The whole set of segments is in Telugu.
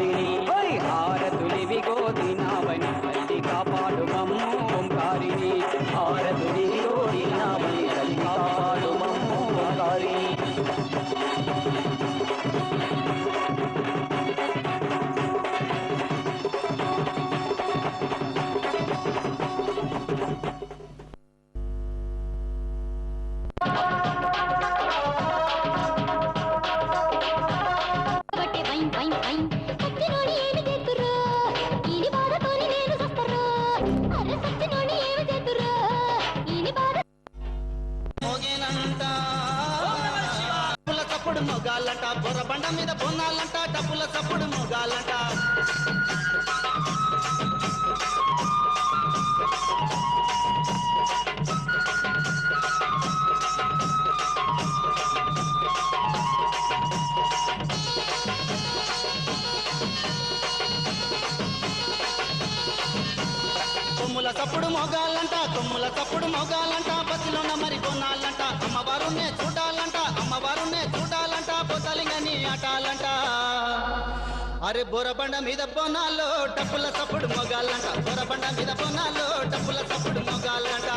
ఓంకారిణి హారతులివిగో దినావని తల్లి కాపాడు మమ్ము ఓంకారిణి హారతులివిగో దినావని తల్లి కాపాడు మమ్ము ఓంకారిణి మొగాలంట బొర్రబండ మీద బొన్నాలంట డబ్బుల చప్పుడు మొగాలంట కొమ్ముల చప్పుడు మొగాలంట కొమ్ముల చప్పుడు మొగాలంట బస్సులోన మరి బొన్నాలంట అమ్మవారునే చూడాలంట అమ్మవారునే చూడాలంట బొసలింగని ఆటాలంట అరే బొరబండ మీద బొనాలో డప్పుల చప్పుడు మొగాలంట బొరబండ మీద బొనాలో డప్పుల చప్పుడు మొగాలంట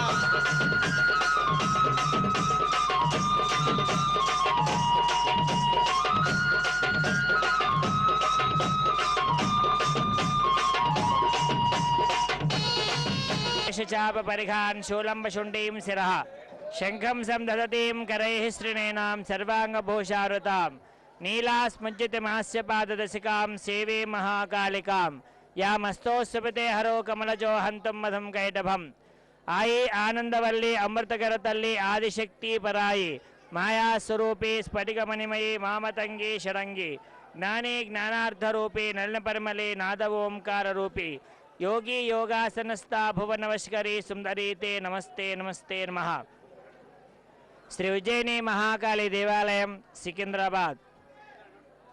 చాప పరిఘాన్ శూలంబశుండీం శిరః శంఖం సందధతీం కరైః శ్రీనేనాం సర్వాంగభూషారుతాం నీలాస్ముజ్జితమాస్యపాదదశికాం సేవే మహాకాళికాం యామస్తోస్సుపతే హరో కమలజో హంతుం మధుం కైటభం ఆయి ఆనందవల్లి అమృతకర తల్లి ఆదిశక్తి పరాయి మాయాస్వరూపే స్ఫటికమణిమయీ మామతంగి షడంగి జ్ఞానే జ్ఞానార్థరూపే నళినపరిమళే నాద ఓంకార రూపే योगी योगासनस्था भुवनवश्करी सुंदरी ते नमस्ते नमस्ते नमः। श्री उज्जयिनी महाकाली देवालयं सिकिंद्राबाद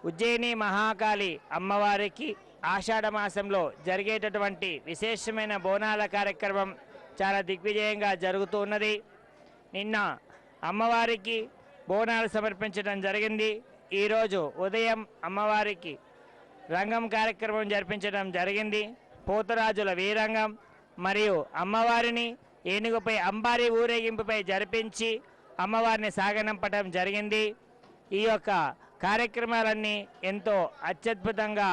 उज्जयिनी महाकाली అమ్మవారికి ఆషాఢ మాసంలో జరిగేటటువంటి విశేషమైన బోనాల కార్యక్రమం చాలా దిగ్విజయంగా జరుగుతున్నది। నిన్న అమ్మవారికి బోనాలు సమర్పించడం జరిగింది। ఈ రోజు ఉదయం అమ్మవారికి రంగం కార్యక్రమం జరిపించడం జరిగింది। పోతరాజుల వీరంగం మరియు అమ్మవారిని ఏనుగుపై అంబారి ఊరేగింపుపై జరిపించి అమ్మవారిని సాగనంపడం జరిగింది। ఈ యొక్క కార్యక్రమాలన్నీ ఎంతో అత్యద్భుతంగా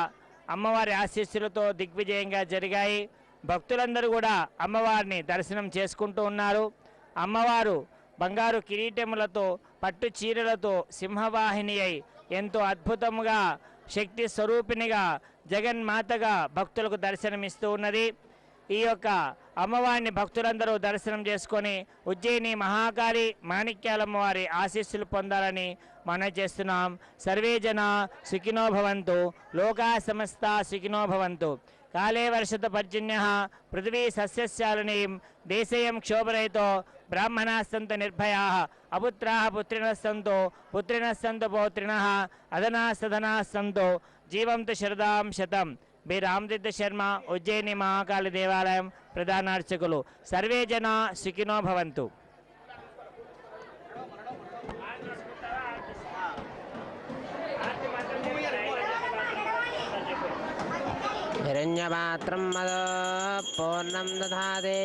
అమ్మవారి ఆశీస్సులతో దిగ్విజయంగా జరిగాయి। భక్తులందరూ కూడా అమ్మవారిని దర్శనం చేసుకుంటూ ఉన్నారు। అమ్మవారు బంగారు కిరీటములతో పట్టు చీరలతో సింహవాహిని అయి ఎంతో అద్భుతంగా శక్తి స్వరూపిణిగా జగన్మాతగా భక్తులకు దర్శనమిస్తూ ఉన్నది। ఈ యొక్క అమ్మవారిని భక్తులందరూ దర్శనం చేసుకొని ఉజ్జయిని మహాకాళి మాణిక్యాలమ్మవారి ఆశీస్సులు పొందాలని మనం చేస్తున్నాం। సర్వే జన సుఖినో భవంతు, లోకా సమస్త సుఖినో భవంతు। కాలే వర్షత పర్జన్యః పృథివీ సస్యశాలినీం దేశేయం క్షోభరహితో బ్రాహ్మణాः సంతు నిర్భయాः అపుత్రాः పుత్రిణः సంతు పుత్రిణः సంతు పౌత్రిణः అధనాः సధనాः సంతు జీవంతు శరదాం శతం। బి రామతీర్థ శర్మ, ఉజ్జయిని మహాకాళి దేవాలయం ప్రధానార్చకులు। సర్వే జన సుఖినో భవంతు। हिरण्यपात्रं मद पूर्णं दधाति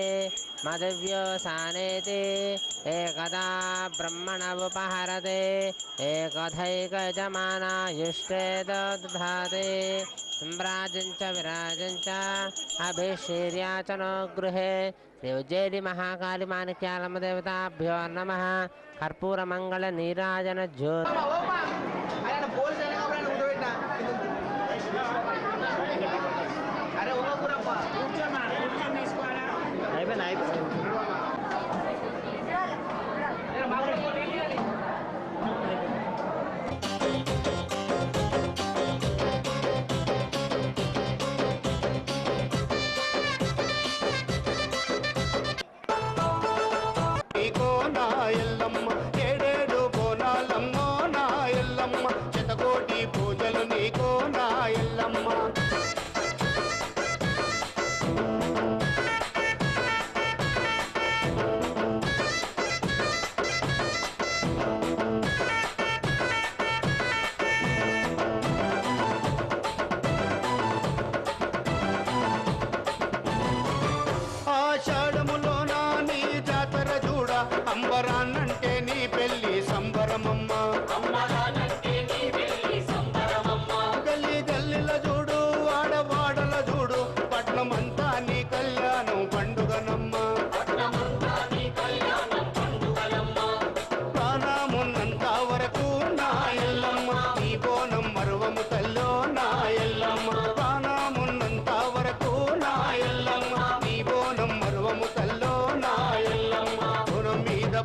मदिव्योसानेति एकदा ब्रह्मणवुपहरते एकथैकयजमानायुष्टे दधाति सम्राजं च विराजं च अभिषेर्या च नो गृहे। श्री उज्जयिनी महाकाली माणिक्यालम्म देवताभ्यो नमः। कर्पूरमंगल नीराजन ज्योति ఎల్లమ్మ ఏడేడు బోనాలమ్మో నా ఎల్లమ్మ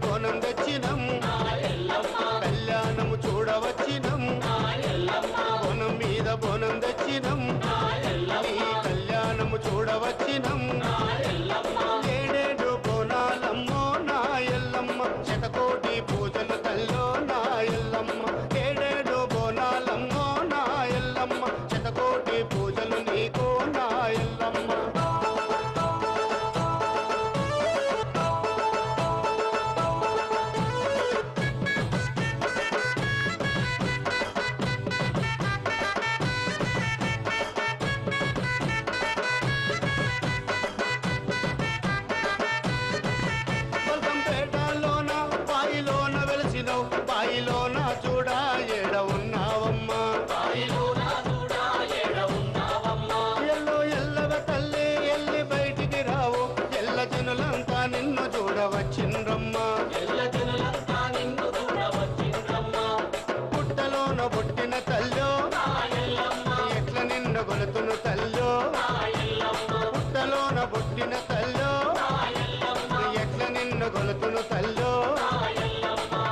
బోనం తెచ్చినం కళ్యాణము చూడవచ్చినం బోనం మీద బోనం తెచ్చినం ఈ కళ్యాణము చూడవచ్చినం ఏడేడు బోనాలమ్మో నా ఎల్లమ్మ శతకోటి పూజలు తల్లో నా ఎల్లమ్మ ఏడేడు బోనాలమ్మో నా ఎల్లమ్మ శతకోటి పూజలు నీకో నా ఎల్లమ్మ బల్కంపేటలోన బాయిలోన వెలిసినవు బాయిలోన చూడా ఏడ ఉన్నావమ్మా ఎల్లో ఎల్లవ తల్లి ఎల్లి బయటికి రావు ఎల్ల జనులంతా నిన్ను చూడవచ్చిండ్రమ్మా పుట్టలోన పుట్టిన తల్లో ఎట్ల నిన్ను గొలుతును తల్లో పుట్టలోన పుట్టిన తల్లో ఎట్ల నిన్ను గొలుతును తల్లో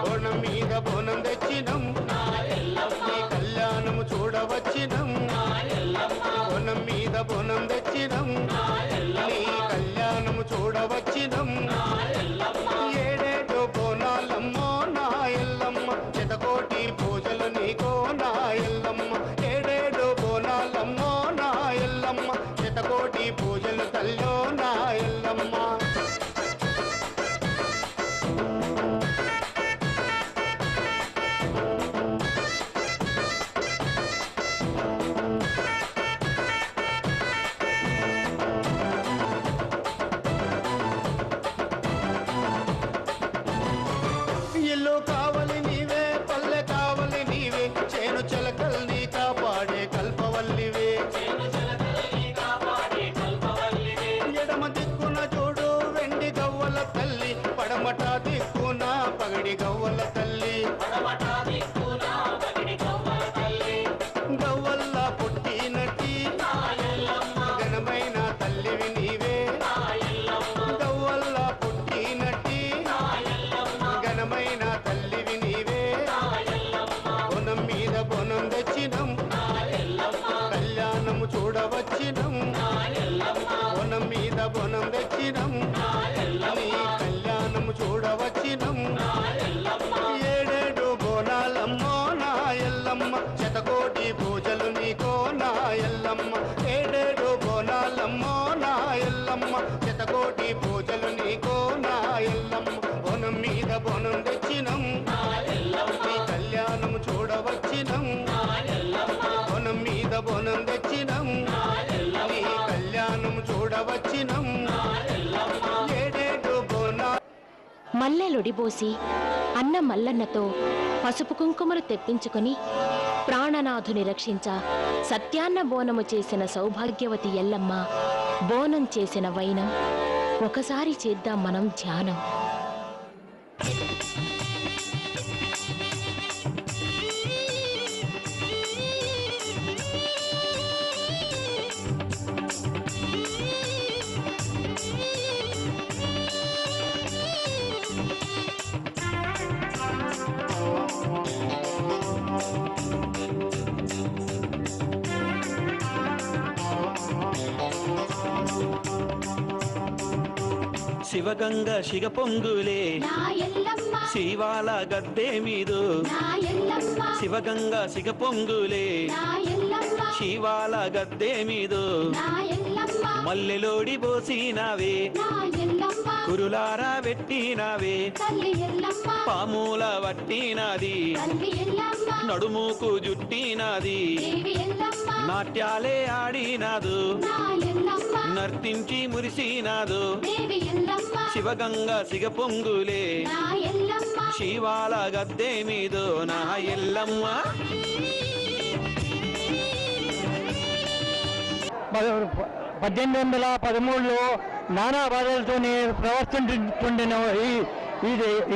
బోనం మీద బోనం తెచ్చినం నీ కళ్యాణము చూడవచ్చినం బోనం మీద బోనం తెచ్చినం నీ కళ్యాణము చూడవచ్చినం ఏడేడు బోనాలమ్మో నా ఎల్లమ్మ శతకోటి పూజలు నీకో నా ఎల్లమ్మ ఏడేడు బోనాలమ్మో నా ఎల్లమ్మ శతకోటి పూజలు తల్లో నా ఎల్లమ్మ ఇల్లు కావలి నీవే పల్లె కావలి నీవే చేను చెలకల్ని కాపాడే కల్పవల్లివే ఎడమ దిక్కున చూడు వెండి గవ్వల తల్లి పడమట దిక్కున పగడి గవ్వల తల్లి గవ్వల్ల పుట్టినట్టి ఘనమైన తల్లివి నీవే గవ్వల్ల పుట్టినట్టి ఘనమైన తల్లివి నీవే బోనం మీద బోనం తెచ్చినం కళ్యాణము చూడవచ్చినం బోనం మీద బోనం తెచ్చినం నీ కళ్యాణము చూడవచ్చినం ఏడేడు బోనాలమ్మో నా ఎల్లమ్మ శతకోటి పూజలు నీకో నా ఎల్లమ్మ ఏడేడు బోనాలమ్మో నా ఎల్లమ్మ శతకోటి పూజలు నీకో నా ఎల్లమ్మ బోనం మీద బోనం తెచ్చినం నీ కళ్యాణము చూడవచ్చినం బోనం మీద బోనం తెచ్చినం నీ కళ్యాణము చూడవచ్చినం ఏడేడు బోనా మల్లెలొడిబోసి అన్న మల్లన్నతో పసుపు కుంకుమలు తెప్పించుకొని ప్రాణనాథుని రక్షించ సత్యాన్న బోనము చేసిన సౌభాగ్యవతి ఎల్లమ్మ బోనం చేసిన వైనం ఒకసారి చేద్దాం మనం ధ్యానం. శివగంగ శిగ పొంగులే శివాల గద్దె మీదు శివగంగ శిగ పొంగులే శివాల గద్దె మీదు మల్లెలోడి పోసినావే కురులారా పెట్టినావే పాముల వట్టినాది నడుముకు జుట్టినాది నాట్యాలే ఆడినాదు నర్తించి మురిసినాదు శివగంగ సిగ పొంగులే శివాల గద్దె మీదో నా ఎల్లమ్మ. 1813లో నానా బాధలతోనే ప్రవర్తించుండిన ఈ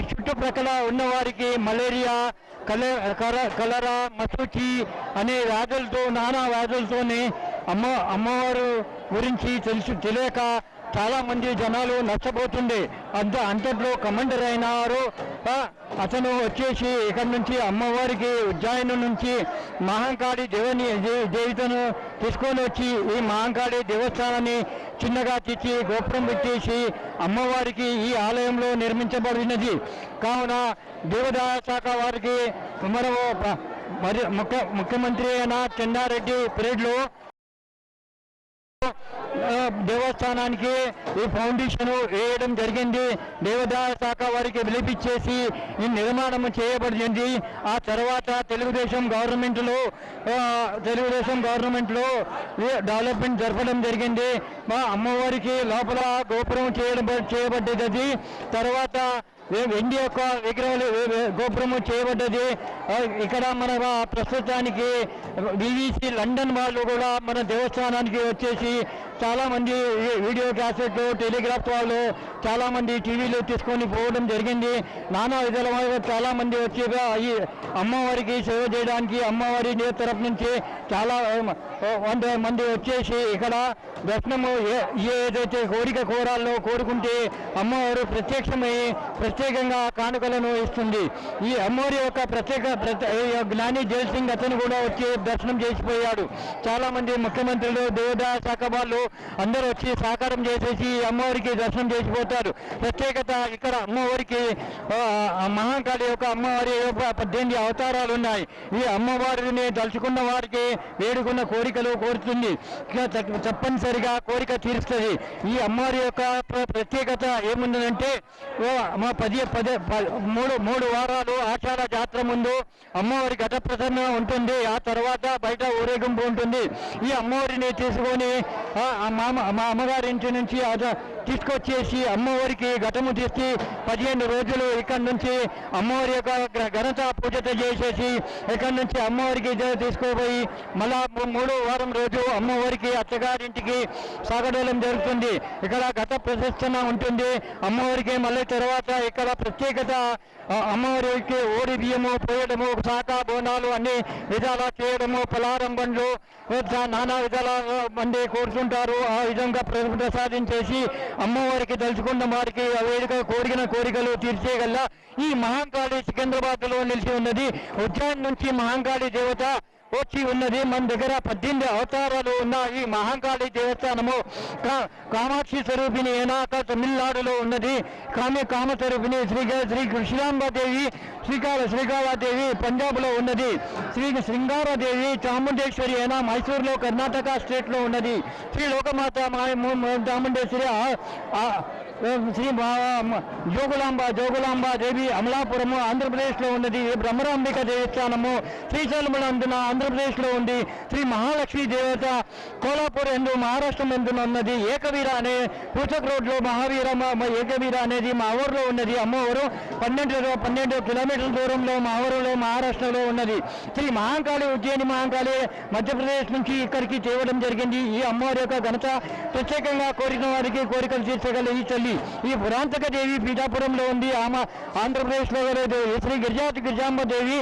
చుట్టుప్రక్కల ఉన్నవారికి మలేరియా, కలరా, మసూచి అనే వ్యాధులతో నానా వ్యాధులతోనే అమ్మవారు గురించి తెలియక చాలా మంది జనాలు నష్టపోతుండే. అంతట్లో కమాండర్ అయినారు. అతను వచ్చేసి ఇక్కడి నుంచి అమ్మవారికి ఉజ్జాయిని నుంచి మహంకాళి దేవతను తీసుకొని వచ్చి ఈ మహంకాళి దేవస్థానాన్ని చిన్నగా తెచ్చి గోపురం పెట్టేసి అమ్మవారికి ఈ ఆలయంలో నిర్మించబడినది. కావున దేవాదాయ శాఖ వారికి మరి ముఖ్యమంత్రి అయిన చెన్నారెడ్డి పీరియడ్లో దేవస్థానానికి ఈ ఫౌండేషన్ వేయడం జరిగింది. దేవాదాయ శాఖ వారికి పిలిపించేసి ఈ నిర్మాణం చేయబడింది. ఆ తర్వాత తెలుగుదేశం గవర్నమెంట్లో డెవలప్మెంట్ జరపడం జరిగింది. మా అమ్మవారికి లోపల గోపురం చేయబడ్డది. తర్వాత వెండి యొక్క విగ్రహాలు గోపురము చేయబడ్డది. ఇక్కడ మన ప్రస్తుతానికి BBC లండన్ వాళ్ళు కూడా మన దేవస్థానానికి వచ్చేసి చాలామంది వీడియో క్యాసెట్ టెలిగ్రాఫ్ వాళ్ళు చాలామంది టీవీలు తీసుకొని పోవడం జరిగింది. నానా విధాల చాలామంది వచ్చి ఈ అమ్మవారికి సేవ చేయడానికి అమ్మవారి తరఫు నుంచి చాలా మంది వచ్చేసి ఇక్కడ దర్శనము ఏదైతే కోరిక కోరుకుంటే అమ్మవారు ప్రత్యేకంగా కానుకలను ఇస్తుంది. ఈ అమ్మవారి యొక్క జ్ఞాని జైల్ సింగ్ అతను కూడా వచ్చి దర్శనం చేసిపోయాడు. చాలా మంది ముఖ్యమంత్రులు దేవాదాయ శాఖ వాళ్ళు అందరూ వచ్చి సహకారం చేసేసి అమ్మవారికి దర్శనం చేసిపోతారు. ప్రత్యేకత ఇక్కడ అమ్మవారికి మహాకాళి యొక్క అమ్మవారి 18 అవతారాలు ఉన్నాయి. ఈ అమ్మవారిని తలుచుకున్న వారికి వేడుకున్న కోరికలు కోరుతుంది. తప్పనిసరిగా కోరిక తీరుస్తుంది. ఈ అమ్మవారి యొక్క ప్రత్యేకత ఏముందంటే మా 3 వారాలు ఆషాఢ జాతర ముందు అమ్మవారి ఘట ప్రసన్న ఉంటుంది. ఆ తర్వాత బయట ఊరేగింపు ఉంటుంది. ఈ అమ్మవారిని తీసుకొని మా అమ్మగారి ఇంటి నుంచి తీసుకొచ్చేసి అమ్మవారికి ఘటము తీసి 15 రోజులు ఇక్కడ నుంచి అమ్మవారి యొక్క ఘనత పూజత చేసేసి ఇక్కడ నుంచి అమ్మవారికి తీసుకుపోయి మళ్ళా 3వ వారం రోజు అమ్మవారికి అత్తగారింటికి సాగడం జరుగుతుంది. ఇక్కడ ఘట ప్రదర్శన ఉంటుంది అమ్మవారికి. మళ్ళీ తర్వాత ఇక్కడ ప్రత్యేకత అమ్మవారికి ఓడి బియ్యము పోయడము, శాఖ బోనాలు అన్ని విధాలా చేయడము, పలారం బండ్లు నానా విధాల మంది కోరుతుంటారు. ఆ విధంగా ప్రసాదించేసి అమ్మవారికి తలుచుకున్న వారికి వేడుక కోరిన కోరికలు తీర్చేయగల ఈ మహంకాళి సికింద్రాబాద్ లో నిలిచి ఉన్నది. ఉజ్జయిని నుంచి మహంకాళి దేవత వచ్చి ఉన్నది. మన దగ్గర 18 అవతారాలు ఉన్న ఈ మహంకాళి దేవస్థానము కామాక్షి స్వరూపిణి ఏనాక తమిళనాడులో ఉన్నది. కామ స్వరూపిణి శ్రీ కృష్ణాంబాదేవి శ్రీకాళాదేవి పంజాబ్లో ఉన్నది. శృంగారాదేవి చాముండేశ్వరి అయినా మైసూర్లో కర్ణాటక స్టేట్లో ఉన్నది. శ్రీ లోకమాత చాముండేశ్వరి శ్రీ జోగులాంబ దేవి అమలాపురము ఆంధ్రప్రదేశ్లో ఉన్నది. బ్రహ్మరాంబిక దేవస్థానము శ్రీశైలములందున ఆంధ్రప్రదేశ్లో ఉంది. శ్రీ మహాలక్ష్మి దేవత కోలాపూర్ ఎందు మహారాష్ట్రం ఎందున ఉన్నది. ఏకవీర అనే పూచక్ రోడ్లో ఏకవీర అనేది మా ఊరిలో ఉన్నది. అమ్మవారు 12 కిలోమీటర్ల దూరంలో మా ఊరిలో మహారాష్ట్రలో ఉన్నది. శ్రీ మహంకాళి ఉజ్జయిని మహంకాళి మధ్యప్రదేశ్ నుంచి ఇక్కడికి చేయడం జరిగింది. ఈ అమ్మవారి యొక్క ఘనత ప్రత్యేకంగా కోరిన వారికి కోరికలు తీర్చగల ఈ తల్లి. ఈ పురాంతక దేవి పీఠాపురంలో ఉంది. ఆమె ఆంధ్రప్రదేశ్లో శ్రీ గిరిజాంబ దేవి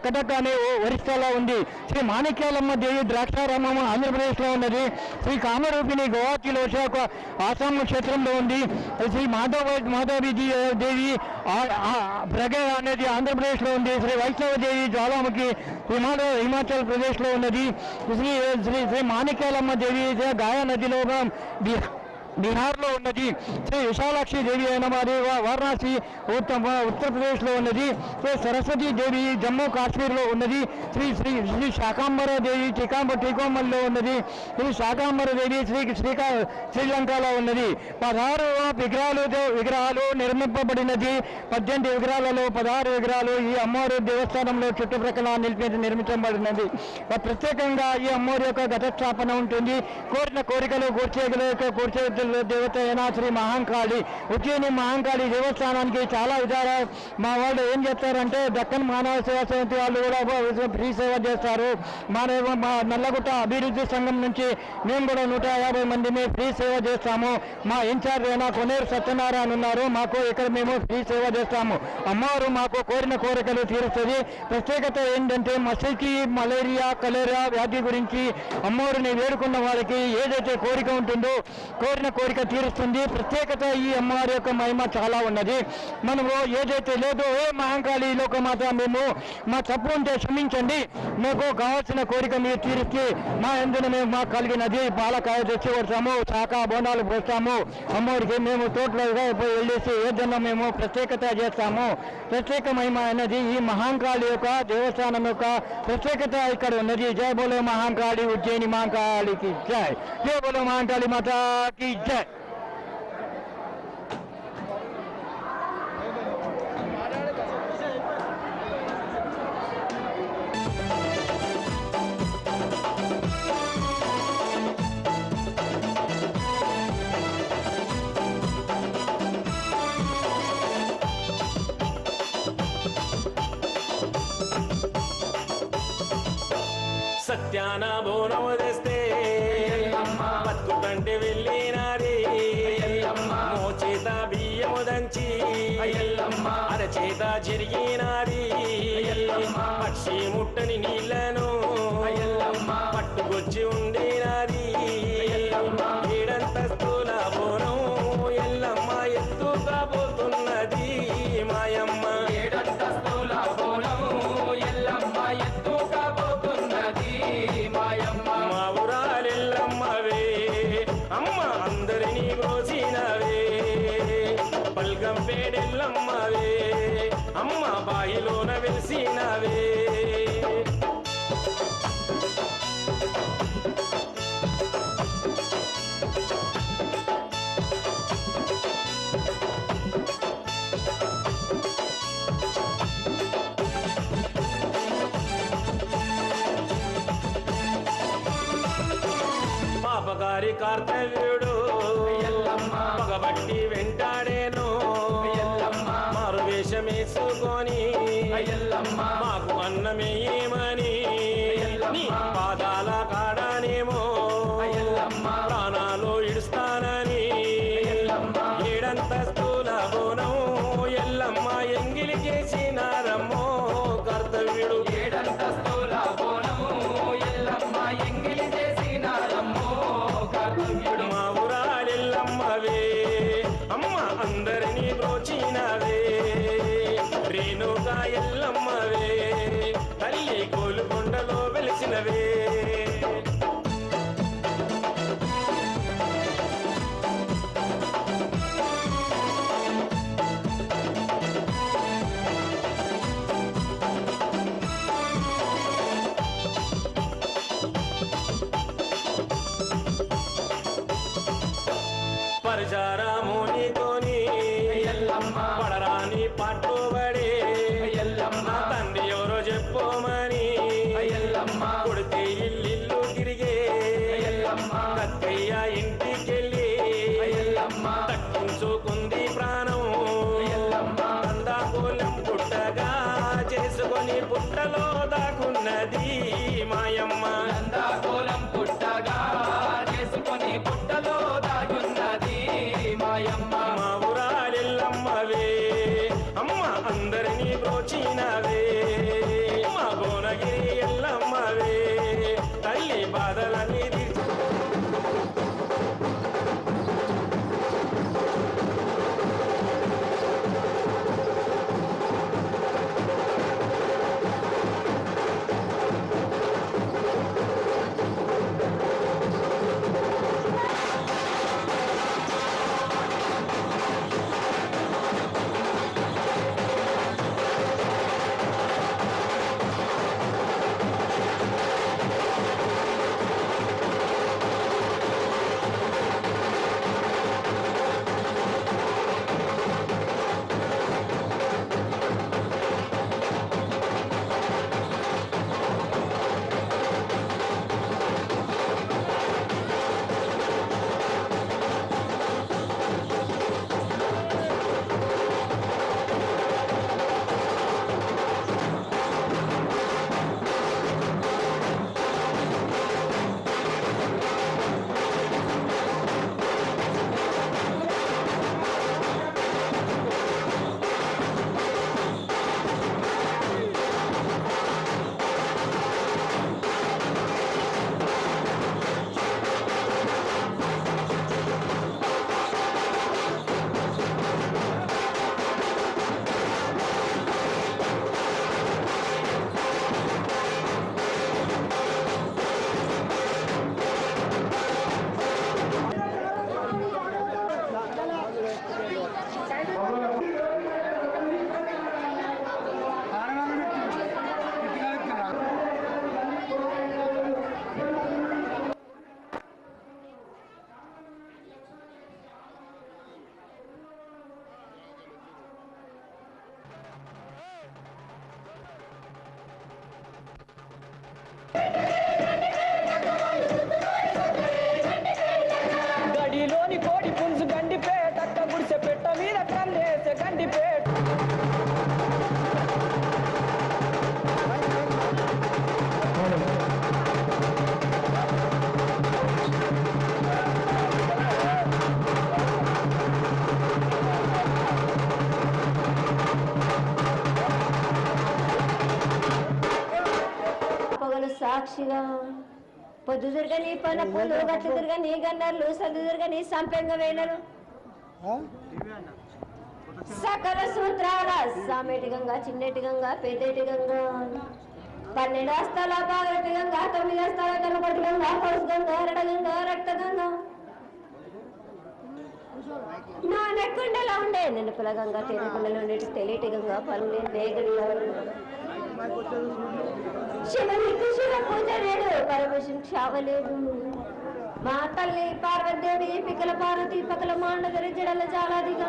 కటక్ అనే ఒరిస్సాలో ఉంది. శ్రీ మాణిక్యాలమ్మ దేవి ద్రాక్షారామం ఆంధ్రప్రదేశ్లో ఉన్నది. శ్రీ కామరూపిణి గౌహతిలో ఆసాం క్షేత్రంలో ఉంది. శ్రీ మాధవి దేవి ప్రగ అనేది ఆంధ్రప్రదేశ్లో ఉంది. శ్రీ వైష్ణవదేవి జ్వాలాముఖి హిమాచల్ ప్రదేశ్లో ఉన్నది. శ్రీ మాణిక్యాలమ్మ దేవి గాయా నదిలో బీహార్లో ఉన్నది. శ్రీ విశాలాక్షి దేవి అయిన వారి వారణాసి ఉత్తరప్రదేశ్లో ఉన్నది. శ్రీ సరస్వతి దేవి జమ్మూ కాశ్మీర్లో ఉన్నది. శ్రీ శాకాంబర దేవి టీకోమల్లో ఉన్నది. శ్రీ శాకాంబర దేవి శ్రీలంకలో ఉన్నది. 16 విగ్రహాలు నిర్మింపబడినది. 18 విగ్రహాలలో 16 విగ్రహాలు ఈ అమ్మవారి దేవస్థానంలో చుట్టుప్రక్కల నిర్మించబడినది. ప్రత్యేకంగా ఈ అమ్మవారి యొక్క ఘటస్థాపన ఉంటుంది. కోరిన కోరికలు కూర్చే దేవత అయిన శ్రీ మహాంకాళి ఉజ్జయిని మహాంకాళి దేవస్థానానికి చాలా విధాలు మా వాళ్ళు ఏం చేస్తారంటే దక్కన్ మానవ సేవా సమితి వాళ్ళు కూడా ఫ్రీ సేవ చేస్తారు. మా నల్లగుట్ట అభివృద్ధి సంఘం నుంచి మేము కూడా 150 మందిని ఫ్రీ సేవ చేస్తాము. మా ఇన్ఛార్జ్ అయిన కొనేరు సత్యనారాయణ ఉన్నారు. మాకు ఇక్కడ మేము ఫ్రీ సేవ చేస్తాము. అమ్మవారు మాకు కోరిన కోరికలు తీరుస్తుంది. ప్రత్యేకత ఏంటంటే మసకి మలేరియా కలేరియా వ్యాధి గురించి అమ్మవారిని వేడుకున్న వారికి ఏదైతే కోరిక ఉంటుందో కోరిన కోరిక తీరుస్తుంది. ప్రత్యేకత ఈ అమ్మవారి యొక్క మహిమ చాలా ఉన్నది. మనము ఏదైతే లేదో మహాంకాళి లోకమాత మేము మా తప్పు ఉంటే క్షమించండి, మీకు కావాల్సిన కోరిక మీరు తీరిస్తే మా ఎందున మేము మాకు కలిగినది పాలకాయ తెచ్చి కొడతాము, శాఖ బోనాలు పోస్తాము. అమ్మవారికి మేము తోటలో వెళ్ళేసి ఏదన్నా మేము ప్రత్యేకత చేస్తాము. ప్రత్యేక మహిమ అనేది ఈ మహాంకాళి యొక్క దేవస్థానం యొక్క ప్రత్యేకత ఇక్కడ ఉన్నది. జయ బోలో మహాంకాళి ఉజ్జయిని మహాంకాళికి జై. జయ బోలో మహాంకాళి మాతాకి జై. సత్యాన బోనం తెస్తే బతుకుతంటే వెళ్ళినారి మోచేత బియ్యము దంచి అరచేత జరిగినారి పక్షి ముట్టని నీళ్లను పట్టుకొచ్చి ఉండినారి ఏడంతస్తుల బోనం ఎల్లమ్మ ఎత్తుగా పోతున్నది మాయమ్మ. ఏడంతస్తుల బోనం ఎల్లమ్మ ఎత్తుగా పోతున్నది మాయమ్మ. మా ఊరాలెల్లమ్మవే అమ్మ అందరినీ కోసినవే పల్గం పేడెల్లమ్మవే అమ్మ బాయిలోన వెలిసినవే. పాపగారి కార్తవ్యుడు పగబట్టి వెంటాడేను మారు వేషమేసుకొని మాకు అన్నమేయమని నీ పాదాల కాడానేమో ప్రాణాలు ఇడుస్తానని ఏడంతస్తుల బోనం ఎల్లమ్మ ఎంగిలి చేసినారమ్మో కర్తవ్యుడు. ఏడంతస్తుల బోనము ఎల్లమ్మ ఎంగిలి చేసినారమ్మో కర్తవ్యుడు. మా ఊరాలెల్లమ్మవే అమ్మ అందరినీ బ్రోచినవే రేణుగా ఎల్లమ్మవే తల్లి గోలుకొండలో వెలిసినవే. పరచారామునితోని పడరాని పట్టుబడి నా తండ్రి ఎవరో చెప్పమని కొడితే ఇల్లు తిరిగే కక్కయ్య ఇంటికెళ్ళి తక్కించుకుంది ప్రాణం. అందాకూలం పుట్టగా చేసుకొని పుట్టలో దాకున్నది మాయమ్మ. అందాకూలం పుట్టగా చేసుకొని పుట్టలో దాగున్నది మాయమ్మ. మా ఊరాలెల్లమ్మవే అమ్మ అందరినీ బ్రోచినవే మా భువనగిరి ఎల్లమ్మవే తల్లి బాధలన్నీ తీర్చి గడిలోని కోడి పుంజు గండిపేట అక్క గుడిసె పెట్ట మీద కన్నేసే గండిపేట పొగలు సాక్షిగా పొద్దు దుర్గని పనపులు గట్లు దుర్గని గన్నర్లు సద్దు దుర్గని సంపెంగ వేనరు సకల సూత్రాల సామేటి గంగా చిన్నేటి గంగా పెద్దేటి గంగా 12 హస్తాల పాగటి గంగా 9 హస్తాల కనపటి గంగా పరుసు గంగా రడ గంగా రక్త గంగా నా నెక్కుండలా ఉండే నిన్నపుల గంగా తేనెకుండలో ఉండేటి తెలియటి గంగా పనులే నేగడిలో శివునికి శివ పూజ లేదు పరమశివ క్షావలేదు మా తల్లి పార్వదేవి పికల పార్వతి పకల మాండదరి జడల జాలాదిగా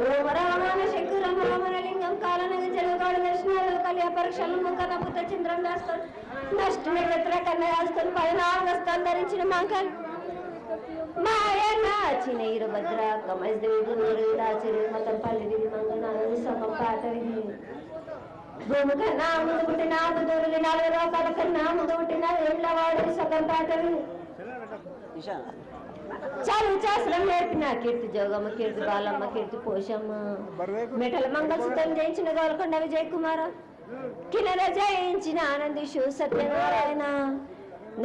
రోమరామాన శంకు రమరమణ లింగం కాలనగ జలగాడు దర్శనాలు కలియ పరీక్షలు ముఖన పుత్ర చంద్రం రాస్తాడు నష్ట నక్షత్ర కన్నా రాస్తాడు 14 వస్తాలు ధరించిన మాంకాలు మాయన్న చినైరు భద్ర కమస్దేవి రాచరి మతం పల్లి విధి మంగళ సమం పాట విధి భూమి కన్నా ముందు పుట్టిన దూరులు 4 లోకాల కన్నా ముందు పుట్టిన ఏళ్ళవాడు సగం పాటవి చదువు శాస్త్రం నేర్పిన కీర్తి జోగమ్మ కీర్తి బాలమ్మ కీర్తి పోషమ్మ మెటల మంగళసూత్రం జయించిన గోల్కొండ విజయ్ కుమార కిన్నెర జయించిన ఆనందిషు సత్యనారాయణ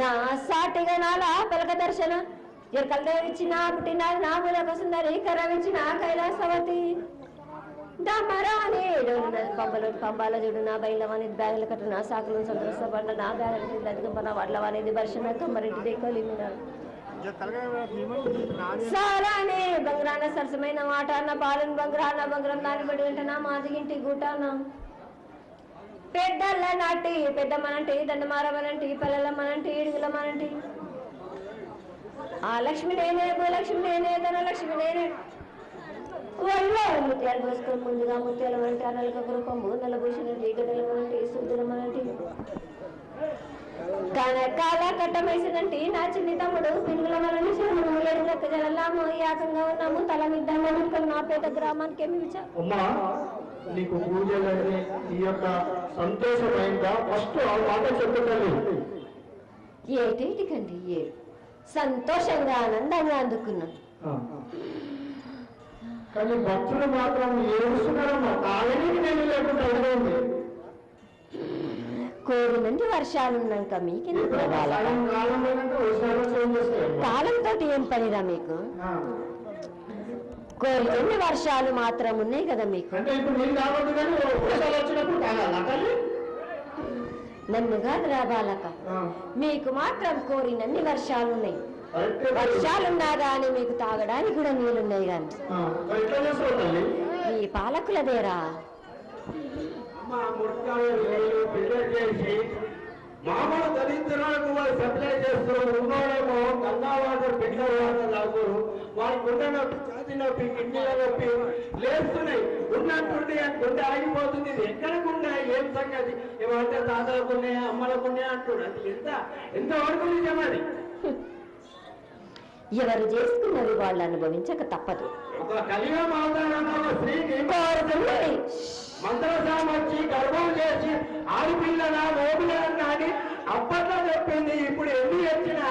నా సాటిగా నాల పలక దర్శన ఎరకల దేవిచ్చిన పుట్టిన నాముల సుందరి కరవించిన కైలాసవతి దమరాని పంబలు పంబాల చూడు నా బయలవాని బ్యాగులు కట్టు నా సాకులు సంతోషపడ్డ నా బ్యాగులు దదిగంపన వడ్లవానిది దర్శన కమ్మరెడ్డి దేకోలిమినాడు సారానే బంగ్రాన సరసమైన మాట అన్న బాలను బంగ్రాన బంగ్రం దాన్ని బడి వింటనా మాదిగింటి గూటాన పెద్దల నాటి పెద్దమ్మనంటి దండమారమనంటి పల్లెలమ్మనంటి ఇడుగులమ్మనంటి ఆ లక్ష్మి నేనే భూలక్ష్మి నేనే ధనలక్ష్మి నేనే ఒళ్ళో ముత్యాలు పోసుకొని ముందుగా ముత్యాలు అంటే నలకొకరు కొమ్ము నల్లభూషణంటి గడ్డలమనంటి శుద్ధులమనంటి కనకాల కట్టమేసినంటి నా చిన్ని తమ్ముడు పినుగులమనని శరణులేడు లెక్క జలలాము యాకంగా ఉన్నాము తల మిద్దాము నా పేద గ్రామానికి ఏమి అమ్మా నీకు పూజలని ఈ యొక్క సంతోషమైందా ఫస్ట్ ఆ మాట చెప్పుకోండి ఏటేటికండి ఏడు సంతోషంగా ఆనందంగా అందుకున్నాను కానీ భక్తులు మాత్రం ఏడుస్తున్నారమ్మా తాగడానికి నేను లేకుండా అడిగింది కోరినండి వర్షాలు ఉన్నాక మీకెందుకు కాలంతో ఏం పనిరా మీకు కోరినండి వర్షాలు మాత్రం ఉన్నాయి కదా మీకు నన్ను కాదు రాబాలక మీకు మాత్రం కోరినన్ని వర్షాలు ఉన్నాయి వర్షాలున్నా గాని మీకు తాగడానికి కూడా నీళ్ళున్నాయి గాని ఈ పాలకులదేరా మామూలు దళితులకు వాళ్ళు సప్లై చేస్తారు ఉన్నోళ్ళేమో గంగా వాటర్ బిడ్డ వాటర్ తాగుతారు వాళ్ళకి ఉన్న నొప్పి ఛాతీ నొప్పి కిడ్నీల నొప్పి లేస్తున్నాయి ఉన్నట్టుండి గుండె ఆగిపోతుంది ఇది ఎక్కడికుండా ఏం సంగతి ఏమంటే తాతలకున్నాయా అమ్మలకున్నాయా అంటున్నారు ఎంత వరకు నిజమది ఎవరు చేసుకున్నది వాళ్ళు అనుభవించక తప్పదు ఒక కలియుగ అవతారంలో స్త్రీకి మంత్రసాం వచ్చి గర్భం చేసి ఆడపిల్లన మోపిల్లన అని అప్పట్లో చెప్పింది ఇప్పుడు ఎన్ని వచ్చినా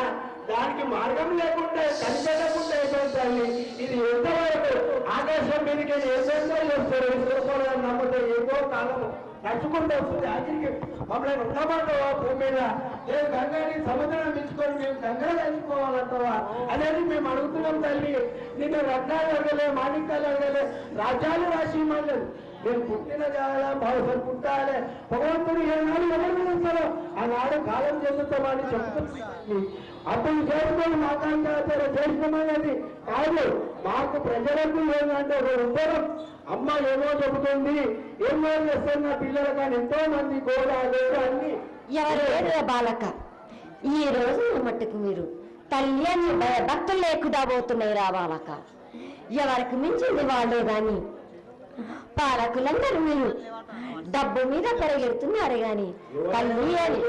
దానికి మార్గం లేకుండా కనిపెట్టకుండా అయిపోతుంది ఇది ఎంతవరకు ఆకాశం మీదకి ఏదైనా చేస్తారు విశ్వకోణం నమ్మితే ఏదో కాలము నడుచుకుంటూ వస్తుంది ఆఖరికి మమ్మల్ని ఉండమంటావా భూమి మీద లేదు గంగాని సముద్రం మించుకొని మేము గంగా తెలుసుకోవాలంటావా అనేది మేము అడుగుతున్నాం తల్లి నిన్ను రత్నాలు అడగలే మాణిక్యాలు అడగలే రాజ్యాలు రాసి ఇవ్వలేదు నేను పుట్టిన జాగా భవిష్యత్ పుట్టాలి భగవంతుడు ఏనాడు ఎవరు ఉంటారో ఆనాడు కాలం చెందుతామని చెప్తుంది అప్పుడు చేసుకొని మాట్లాడతారు చేసినామనేది కాదు మాకు ప్రజలకు ఏంటంటే ఒక ఉత్తరం అమ్మ ఏమో చెబుతుంది ఏమో చేస్తున్న పిల్లలు కానీ ఎంతో మంది గోడాలు అన్ని ఎవరు బాలక ఈ రోజు మట్టుకు మీరు తల్లి అని భక్తులు లేకుండా పోతున్నాయి రా బాలక ఎవరికి మించింది వాళ్ళే గాని పాలకులందరూ మీరు డబ్బు మీద పరిగెడుతున్నారు గాని తల్లి అని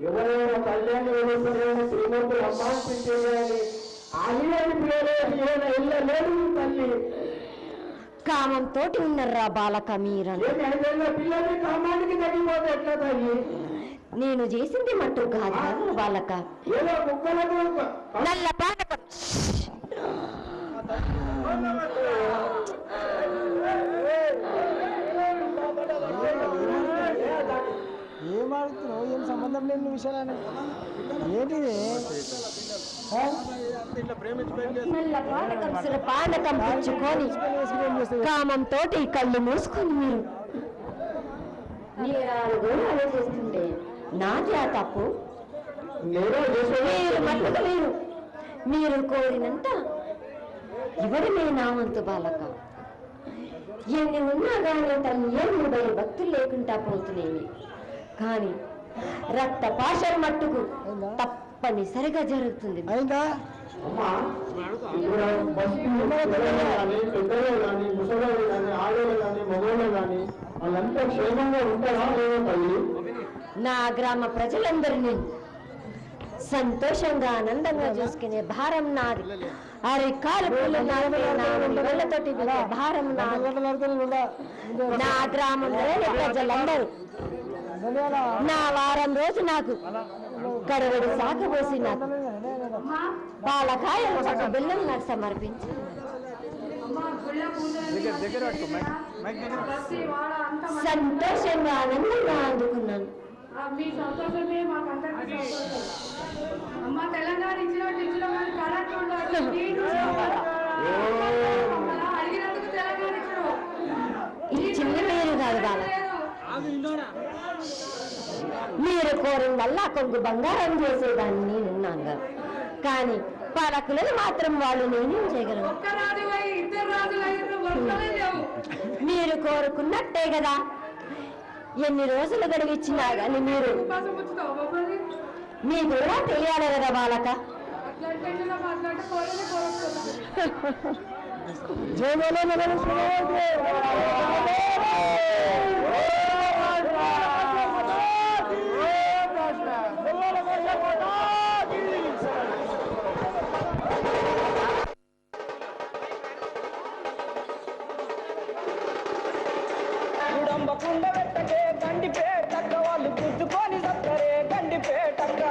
ఎవరైనా కళ్యాణం వేడుకునే శ్రీమంతులు అమ్మ అనిపించేయాలి ఆగిలని పిల్లలు వెళ్ళలేదు తల్లి కామంతో ఉన్నర్రా బాలక మీరని పిల్లల్ని కామానికి తగ్గిపోతే ఎట్లా తల్లి నేను చేసింది మట్టు కాదు బాలక ఏదో కుక్కలకు నల్ల పానకం ఏం ఆడుతున్నావు? ఏం సంబంధం లేని విషయాలని ఏంటిది? నల్ల పానకం పానకం పుచ్చుకొని కామంతో కళ్ళు మూసుకొని మీరు ఆలోచిస్తుంటే నాది ఆ తప్పు. మీరు మట్టుకు మీరు కోరినంత ఎవరినే నా వంతు బాలక. ఎన్ని ఉన్నా కానీ తను ఏమి భక్తులు లేకుండా పోతున్నాయి. కానీ రక్త పాశం మట్టుకు తప్పనిసరిగా జరుగుతుంది. అయిందా పెద్దలు కానీ ముసలి కానీ ఆడవాళ్ళు కానీ మగవాళ్ళు కానీ వాళ్ళంతా క్షేమంగా ఉంటారా లేదో తల్లి? నా గ్రామ ప్రజలందరినీ సంతోషంగా ఆనందంగా చూసుకునే భారం నాది. అరికాలు పూలతోటి భారం నాది. నా గ్రామంలోని ప్రజలందరూ నా వారం రోజు నాకు కడవడి సాకబోసి నాకు పాలకాయలు ఒక బెల్లం నాకు సమర్పించి సంతోషంగా ఆనందంగా అందుకున్నాను. మీ సంతోషమే మాకందరికీ అమ్మ తెలంగాణ ఇచ్చినట్టు కరెక్ట్ ఉండాలి. అడిగినందుకు తెలంగాణ ఇచ్చినావు. ఇది చిన్న పేరు కాదు బాల. మీరు కోరిన వల్ల కొంగు బంగారం చేసేదాన్ని నేనున్నాను. కానీ పాలకులను మాత్రం వాళ్ళు నేనేం చేయగలను? మీరు కోరుకున్నట్టే కదా. ఎన్ని రోజులు గడివిచ్చినా కానీ మీరు మీకు కూడా తెలియాలి కదా బాలక. కుండ పెట్టకే గండిపేటక్క వాళ్ళు గుద్దుకొని సత్తరే గండిపేటక్క.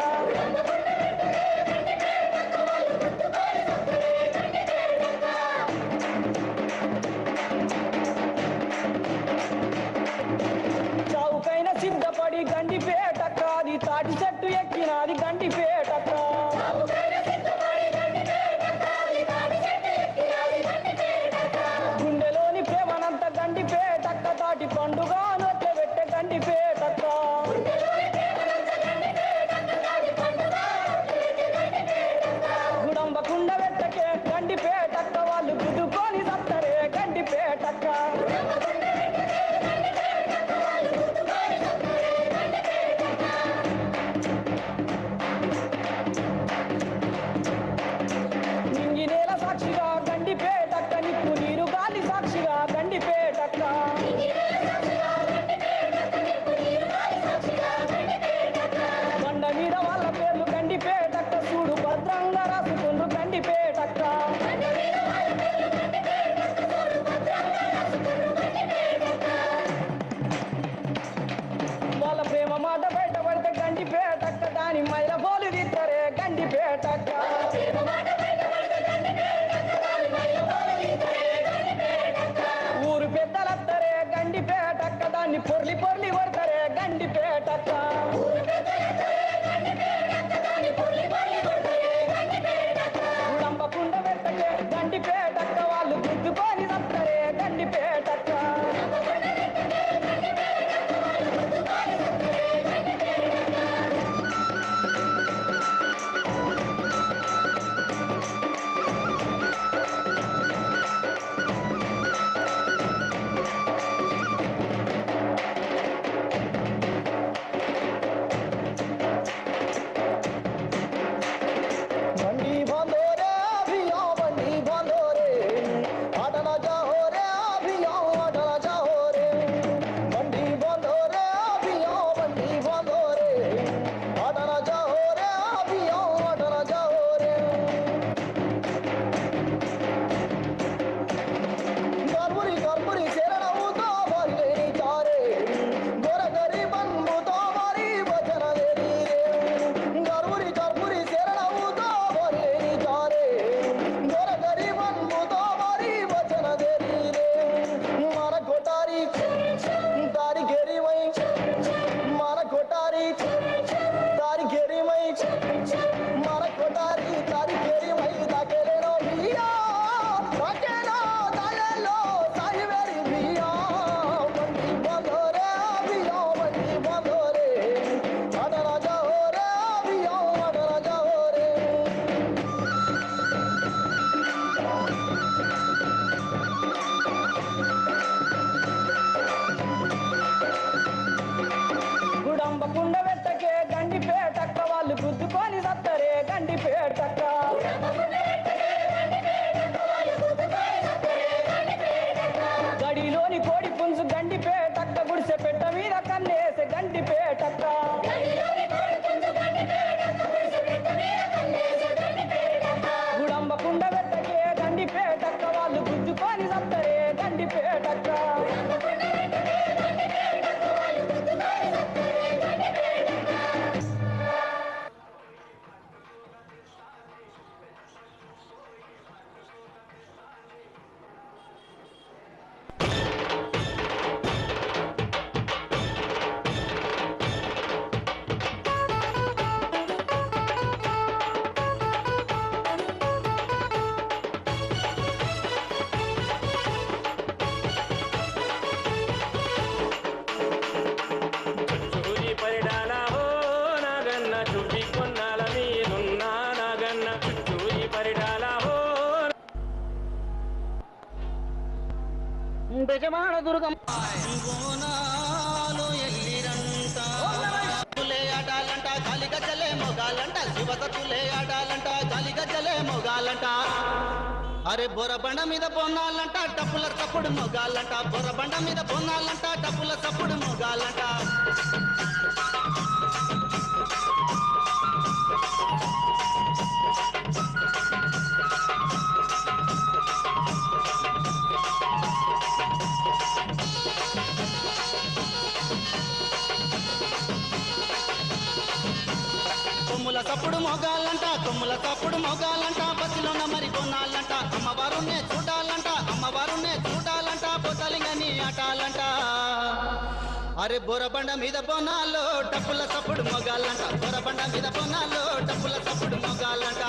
బెజమాడ దుర్గం బోనాలు ఎల్లిరంట తులే ఆడాలంట గాలి గజ్జలే మొగాలంట శివతతులే ఆడాలంట గాలి గజ్జలే మొగాలంట అరే బొరబండ మీద బోనాలంట డప్పుల చప్పుడు మొగాలంట బొరబండ మీద బోనాలంట డప్పుల చప్పుడు మొగాలంట కొమ్ముల తప్పుడు మొగాలంట కొమ్ముల తప్పుడు మొగాలంట బస్సులోన మరి కొనాలంట అమ్మవారునే చూడాలంట పొతలింగని ఆటాలంట అరే బొరబండ మీద బోనాలో డప్పుల తప్పుడు మొగాలంట బొరబండ మీద బోనాలో డప్పుల తప్పుడు మొగాలంట